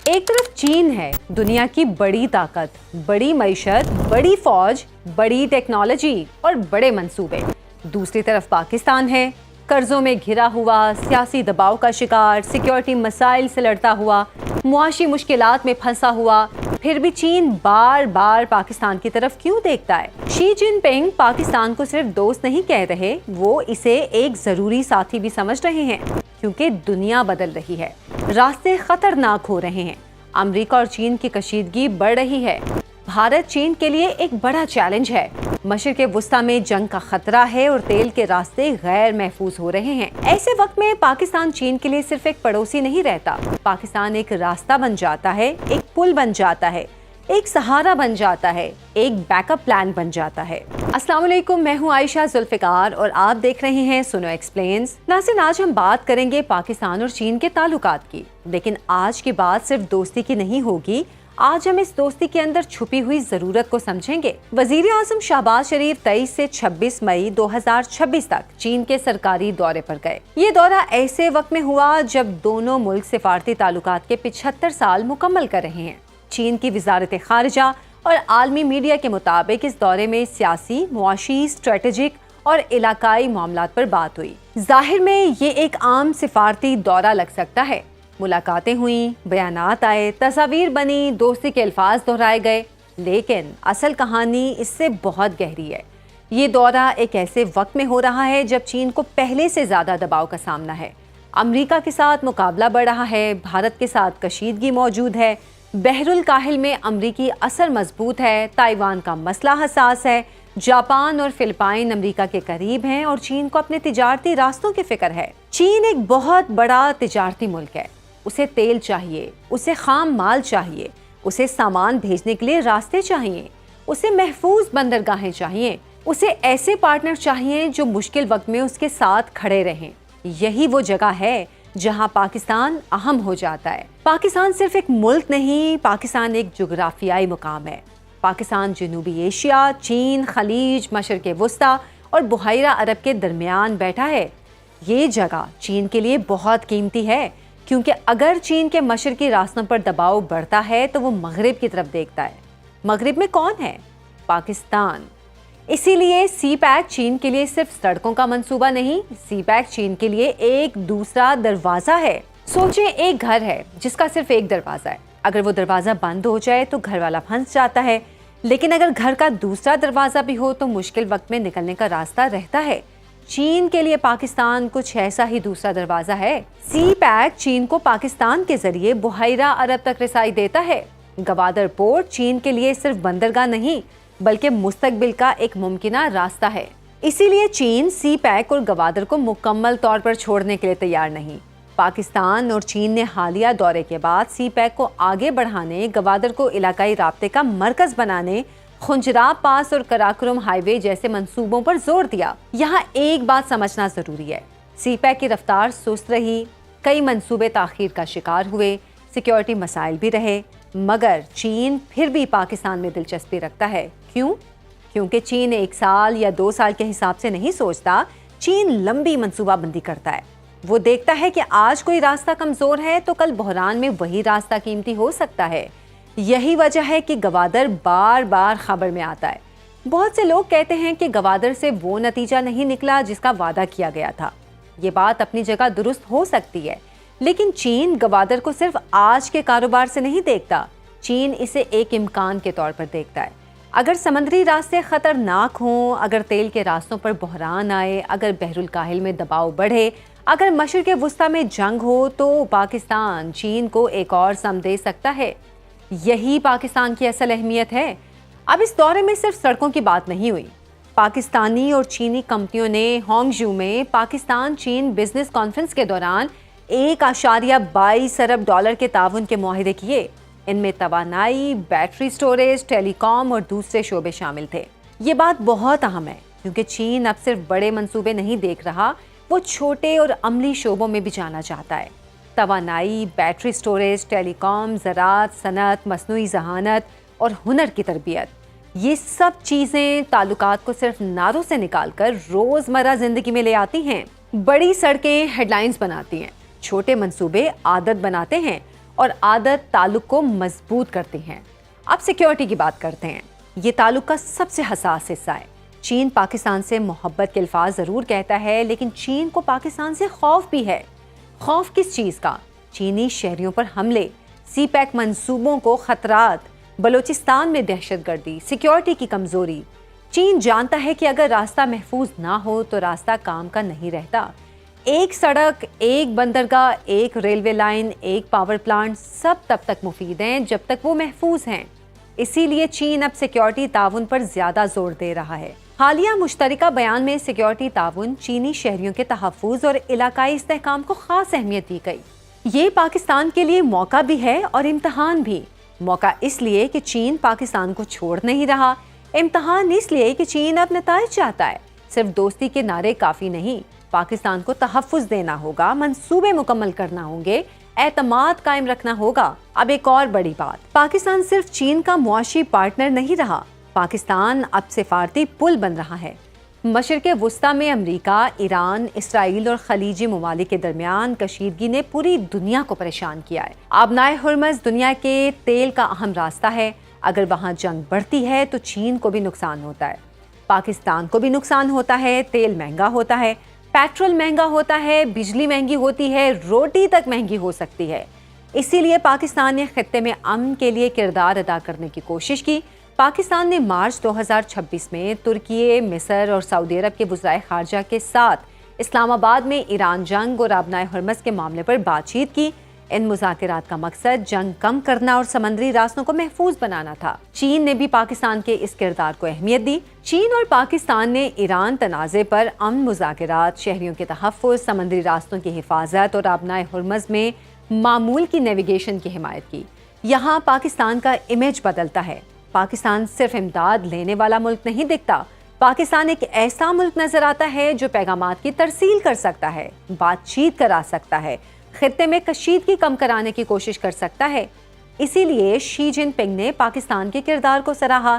ایک طرف چین ہے، دنیا کی بڑی طاقت، بڑی معیشت، بڑی فوج، بڑی ٹیکنالوجی اور بڑے منصوبے۔ دوسری طرف پاکستان ہے، قرضوں میں گھرا ہوا، سیاسی دباؤ کا شکار، سیکیورٹی مسائل سے لڑتا ہوا، معاشی مشکلات میں پھنسا ہوا۔ پھر بھی چین بار بار پاکستان کی طرف کیوں دیکھتا ہے؟ شی جن پنگ پاکستان کو صرف دوست نہیں کہہ رہے، وہ اسے ایک ضروری ساتھی بھی سمجھ رہے ہیں، کیونکہ دنیا بدل رہی ہے، راستے خطرناک ہو رہے ہیں، امریکہ اور چین کی کشیدگی بڑھ رہی ہے۔ بھارت چین کے لیے ایک بڑا چیلنج ہے، مشرق وسطیٰ میں جنگ کا خطرہ ہے اور تیل کے راستے غیر محفوظ ہو رہے ہیں۔ ایسے وقت میں پاکستان چین کے لیے صرف ایک پڑوسی نہیں رہتا، پاکستان ایک راستہ بن جاتا ہے، ایک پل بن جاتا ہے، ایک سہارا بن جاتا ہے، ایک بیک اپ پلان بن جاتا ہے۔ السلام علیکم، میں ہوں عائشہ ذوالفقار اور آپ دیکھ رہے ہیں سنو ایکسپلینز۔ ناظرین، آج ہم بات کریں گے پاکستان اور چین کے تعلقات کی، لیکن آج کی بات صرف دوستی کی نہیں ہوگی، آج ہم اس دوستی کے اندر چھپی ہوئی ضرورت کو سمجھیں گے۔ وزیر اعظم شہباز شریف 23 سے 26 مئی 2026 تک چین کے سرکاری دورے پر گئے۔ یہ دورہ ایسے وقت میں ہوا جب دونوں ملک سفارتی تعلقات کے 75 سال مکمل کر رہے ہیں۔ چین کی وزارت خارجہ اور عالمی میڈیا کے مطابق اس دورے میں سیاسی، معاشی، اسٹریٹجک اور علاقائی معاملات پر بات ہوئی۔ ظاہر میں یہ ایک عام سفارتی دورہ لگ سکتا ہے، ملاقاتیں ہوئیں، بیانات آئے، تصاویر بنی، دوستی کے الفاظ دہرائے گئے، لیکن اصل کہانی اس سے بہت گہری ہے۔ یہ دورہ ایک ایسے وقت میں ہو رہا ہے جب چین کو پہلے سے زیادہ دباؤ کا سامنا ہے، امریکہ کے ساتھ مقابلہ بڑھ رہا ہے، بھارت کے ساتھ کشیدگی موجود ہے، بحر الکاہل میں امریکی اثر مضبوط ہے، تائیوان کا مسئلہ حساس ہے، جاپان اور فلپائن امریکہ کے قریب ہیں اور چین کو اپنے تجارتی راستوں کی فکر ہے۔ چین ایک بہت بڑا تجارتی ملک ہے، اسے تیل چاہیے، اسے خام مال چاہیے، اسے سامان بھیجنے کے لیے راستے چاہیے، اسے محفوظ بندرگاہیں چاہیے، اسے ایسے پارٹنر چاہیے جو مشکل وقت میں اس کے ساتھ کھڑے رہیں۔ یہی وہ جگہ ہے جہاں پاکستان اہم ہو جاتا ہے۔ پاکستان صرف ایک ملک نہیں، پاکستان ایک جغرافیائی مقام ہے۔ پاکستان جنوبی ایشیا، چین، خلیج، مشرق وسطیٰ اور بحیرہ عرب کے درمیان بیٹھا ہے۔ یہ جگہ چین کے لیے بہت قیمتی ہے، کیونکہ اگر چین کے مشرقی راستوں پر دباؤ بڑھتا ہے تو وہ مغرب کی طرف دیکھتا ہے۔ مغرب میں کون ہے؟ پاکستان۔ اسی لیے سی پیک چین کے لیے صرف سڑکوں کا منصوبہ نہیں، سی پیک چین کے لیے ایک دوسرا دروازہ ہے۔ سوچیں، ایک گھر ہے جس کا صرف ایک دروازہ ہے، اگر وہ دروازہ بند ہو جائے تو گھر والا پھنس جاتا ہے، لیکن اگر گھر کا دوسرا دروازہ بھی ہو تو مشکل وقت میں نکلنے کا راستہ رہتا ہے۔ چین کے لیے پاکستان کچھ ایسا ہی دوسرا دروازہ ہے۔ سی پیک چین کو پاکستان کے ذریعے بحیرہ عرب تک رسائی دیتا ہے۔ گوادر پورٹ چین کے لیے صرف بندرگاہ نہیں بلکہ مستقبل کا ایک ممکنہ راستہ ہے۔ اسی لیے چین سی پیک اور گوادر کو مکمل طور پر چھوڑنے کے لیے تیار نہیں۔ پاکستان اور چین نے حالیہ دورے کے بعد سی پیک کو آگے بڑھانے، گوادر کو علاقائی رابطے کا مرکز بنانے، خنجراب پاس اور کراکرم ہائی وے جیسے منصوبوں پر زور دیا۔ یہاں ایک بات سمجھنا ضروری ہے، سی پیک کی رفتار سست رہی، کئی منصوبے تاخیر کا شکار ہوئے، سیکیورٹی مسائل بھی رہے، مگر چین پھر بھی پاکستان میں دلچسپی رکھتا ہے۔ کیوں؟ کیونکہ چین 1 سال یا 2 سال کے حساب سے نہیں سوچتا، چین لمبی منصوبہ بندی کرتا ہے۔ وہ دیکھتا ہے کہ آج کوئی راستہ کمزور ہے تو کل بحران میں وہی راستہ قیمتی ہو سکتا ہے۔ یہی وجہ ہے کہ گوادر بار بار خبر میں آتا ہے۔ بہت سے لوگ کہتے ہیں کہ گوادر سے وہ نتیجہ نہیں نکلا جس کا وعدہ کیا گیا تھا۔ یہ بات اپنی جگہ درست ہو سکتی ہے، لیکن چین گوادر کو صرف آج کے کاروبار سے نہیں دیکھتا، چین اسے ایک امکان کے طور پر دیکھتا ہے۔ اگر سمندری راستے خطرناک ہوں، اگر تیل کے راستوں پر بحران آئے، اگر بحر الکاہل میں دباؤ بڑھے، اگر مشرق وسطیٰ میں جنگ ہو، تو پاکستان چین کو ایک اور سم دے سکتا ہے۔ یہی پاکستان کی اصل اہمیت ہے۔ اب اس دورے میں صرف سڑکوں کی بات نہیں ہوئی، پاکستانی اور چینی کمپنیوں نے ہانگجو میں پاکستان چین بزنس کانفرنس کے دوران $1.22 ارب کے تعاون کے معاہدے کیے۔ ان میں توانائی، بیٹری سٹوریج، ٹیلی کام اور دوسرے شعبے شامل تھے۔ یہ بات بہت اہم ہے کیونکہ چین اب صرف بڑے منصوبے نہیں دیکھ رہا، وہ چھوٹے اور عملی شعبوں میں بھی جانا چاہتا ہے۔ توانائی، بیٹری سٹوریج، ٹیلی کام، زراعت، صنعت، مصنوعی ذہانت اور ہنر کی تربیت، یہ سب چیزیں تعلقات کو صرف نعروں سے نکال کر روزمرہ زندگی میں لے آتی ہیں۔ بڑی سڑکیں ہیڈ لائنز بناتی ہیں، چھوٹے منصوبے عادت بناتے ہیں اور عادت تعلق کو مضبوط کرتی ہیں۔ اب سیکیورٹی کی بات کرتے ہیں۔ یہ تعلق کا سب سے حساس حصہ ہے۔ چین پاکستان سے محبت کے الفاظ ضرور کہتا ہے، لیکن چین کو پاکستان سے خوف بھی ہے۔ خوف کس چیز کا؟ چینی شہریوں پر حملے، سی پیک منصوبوں کو خطرات، بلوچستان میں دہشت گردی، سیکیورٹی کی کمزوری۔ چین جانتا ہے کہ اگر راستہ محفوظ نہ ہو تو راستہ کام کا نہیں رہتا۔ ایک سڑک، ایک بندرگاہ، ایک ریلوے لائن، ایک پاور پلانٹ، سب تب تک مفید ہیں جب تک وہ محفوظ ہیں۔ اسی لیے چین اب سیکیورٹی تعاون پر زیادہ زور دے رہا ہے۔ حالیہ مشترکہ بیان میں سیکیورٹی تعاون، چینی شہریوں کے تحفظ اور علاقائی استحکام کو خاص اہمیت دی گئی۔ یہ پاکستان کے لیے موقع بھی ہے اور امتحان بھی۔ موقع اس لیے کہ چین پاکستان کو چھوڑ نہیں رہا، امتحان اس لیے کہ چین اب نتائج چاہتا ہے۔ صرف دوستی کے نعرے کافی نہیں، پاکستان کو تحفظ دینا ہوگا، منصوبے مکمل کرنا ہوں گے، اعتماد قائم رکھنا ہوگا۔ اب ایک اور بڑی بات، پاکستان صرف چین کا معاشی پارٹنر نہیں رہا، پاکستان اب سفارتی پل بن رہا ہے۔ مشرق وسطیٰ میں امریکہ، ایران، اسرائیل اور خلیجی ممالک کے درمیان کشیدگی نے پوری دنیا کو پریشان کیا ہے۔ آبنائے ہرمز دنیا کے تیل کا اہم راستہ ہے۔ اگر وہاں جنگ بڑھتی ہے تو چین کو بھی نقصان ہوتا ہے، پاکستان کو بھی نقصان ہوتا ہے، تیل مہنگا ہوتا ہے، پیٹرول مہنگا ہوتا ہے، بجلی مہنگی ہوتی ہے، روٹی تک مہنگی ہو سکتی ہے۔ اسی لیے پاکستان نے خطے میں امن کے لیے کردار ادا کرنے کی کوشش کی۔ پاکستان نے مارچ 2026 میں ترکی، مصر اور سعودی عرب کے وزرائے خارجہ کے ساتھ اسلام آباد میں ایران جنگ اور آبنائے ہرمز کے معاملے پر بات چیت کی۔ ان مذاکرات کا مقصد جنگ کم کرنا اور سمندری راستوں کو محفوظ بنانا تھا۔ چین نے بھی پاکستان کے اس کردار کو اہمیت دی۔ چین اور پاکستان نے ایران تنازع پر امن مذاکرات، شہریوں کے تحفظ، سمندری راستوں کی حفاظت اور آبنائے ہرمز میں معمول کی نیویگیشن کی حمایت کی۔ یہاں پاکستان کا امیج بدلتا ہے۔ پاکستان صرف امداد لینے والا ملک نہیں دکھتا، پاکستان ایک ایسا ملک نظر آتا ہے جو پیغامات کی ترسیل کر سکتا ہے، بات چیت کرا سکتا ہے، خطے میں کشیدگی کم کرانے کی کوشش کر سکتا ہے۔ اسی لیے شی جن پنگ نے پاکستان کے کردار کو سراہا۔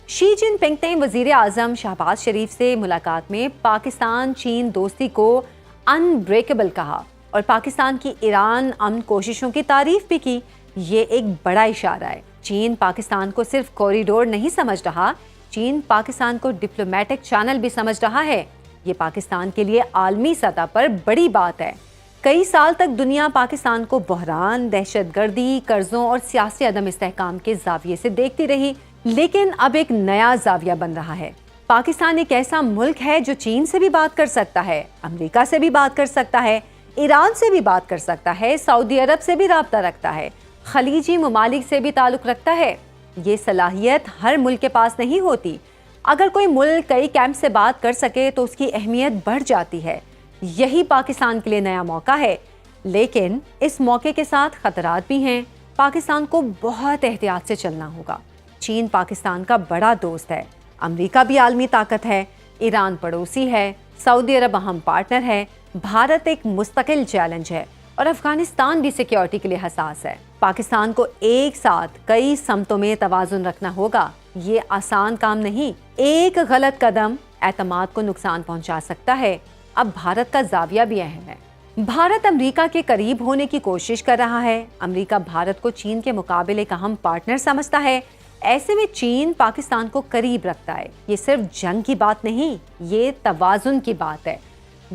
شی جن پنگ نے وزیر اعظم شہباز شریف سے ملاقات میں پاکستان چین دوستی کو ان بریکیبل کہا اور پاکستان کی ایران امن کوششوں کی تعریف بھی کی۔ یہ ایک بڑا اشارہ ہے۔ چین پاکستان کو صرف کوریڈور نہیں سمجھ رہا، چین پاکستان کو ڈپلومیٹک چینل بھی سمجھ رہا ہے۔ یہ پاکستان کے لیے عالمی سطح پر بڑی بات ہے۔ کئی سال تک دنیا پاکستان کو بحران، دہشت گردی، قرضوں اور سیاسی عدم استحکام کے زاویے سے دیکھتی رہی، لیکن اب ایک نیا زاویہ بن رہا ہے۔ پاکستان ایک ایسا ملک ہے جو چین سے بھی بات کر سکتا ہے، امریکہ سے بھی بات کر سکتا ہے، ایران سے بھی بات کر سکتا ہے، سعودی عرب سے بھی رابطہ رکھتا ہے، خلیجی ممالک سے بھی تعلق رکھتا ہے۔ یہ صلاحیت ہر ملک کے پاس نہیں ہوتی۔ اگر کوئی ملک کئی کیمپ سے بات کر سکے تو اس کی اہمیت بڑھ جاتی ہے۔ یہی پاکستان کے لیے نیا موقع ہے، لیکن اس موقع کے ساتھ خطرات بھی ہیں۔ پاکستان کو بہت احتیاط سے چلنا ہوگا۔ چین پاکستان کا بڑا دوست ہے، امریکہ بھی عالمی طاقت ہے، ایران پڑوسی ہے، سعودی عرب اہم پارٹنر ہے، بھارت ایک مستقل چیلنج ہے اور افغانستان بھی سیکیورٹی کے لیے حساس ہے۔ پاکستان کو ایک ساتھ کئی سمتوں میں توازن رکھنا ہوگا۔ یہ آسان کام نہیں۔ ایک غلط قدم اعتماد کو نقصان پہنچا سکتا ہے۔ اب بھارت کا زاویہ بھی اہم ہے۔ بھارت امریکہ کے قریب ہونے کی کوشش کر رہا ہے۔ امریکہ بھارت کو چین کے مقابلے ایک اہم پارٹنر سمجھتا ہے۔ ایسے میں چین پاکستان کو قریب رکھتا ہے۔ یہ صرف جنگ کی بات نہیں، یہ توازن کی بات ہے۔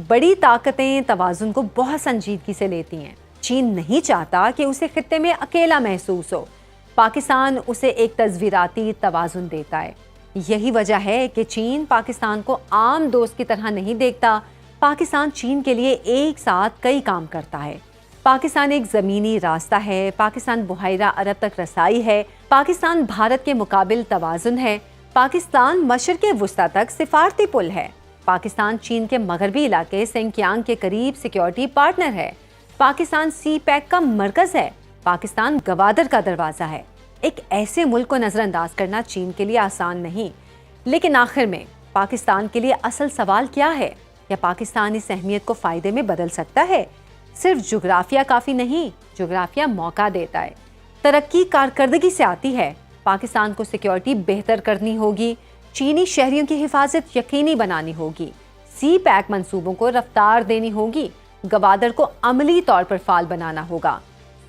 بڑی طاقتیں توازن کو بہت سنجیدگی سے لیتی ہیں۔ چین نہیں چاہتا کہ اسے خطے میں اکیلا محسوس ہو۔ پاکستان اسے ایک تصویراتی توازن دیتا ہے۔ یہی وجہ ہے کہ چین پاکستان کو عام دوست کی طرح نہیں دیکھتا۔ پاکستان چین کے لیے ایک ساتھ کئی کام کرتا ہے۔ پاکستان ایک زمینی راستہ ہے، پاکستان بحیرہ عرب تک رسائی ہے، پاکستان بھارت کے مقابل توازن ہے، پاکستان مشرق وسطیٰ تک سفارتی پل ہے، پاکستان چین کے مغربی علاقے سنکیانگ کے قریب سیکیورٹی پارٹنر ہے، پاکستان سی پیک کا مرکز ہے، پاکستان گوادر کا دروازہ ہے۔ ایک ایسے ملک کو نظر انداز کرنا چین کے لیے آسان نہیں، لیکن آخر میں پاکستان کے لیے اصل سوال کیا ہے؟ یا پاکستان اس اہمیت کو فائدے میں بدل سکتا ہے؟ صرف جغرافیہ کافی نہیں، جغرافیہ موقع دیتا ہے۔ ترقی کارکردگی سے آتی ہے۔ پاکستان کو سیکیورٹی بہتر کرنی ہوگی، چینی شہریوں کی حفاظت یقینی بنانی ہوگی، سی پیک منصوبوں کو رفتار دینی ہوگی، گوادر کو عملی طور پر فعال بنانا ہوگا،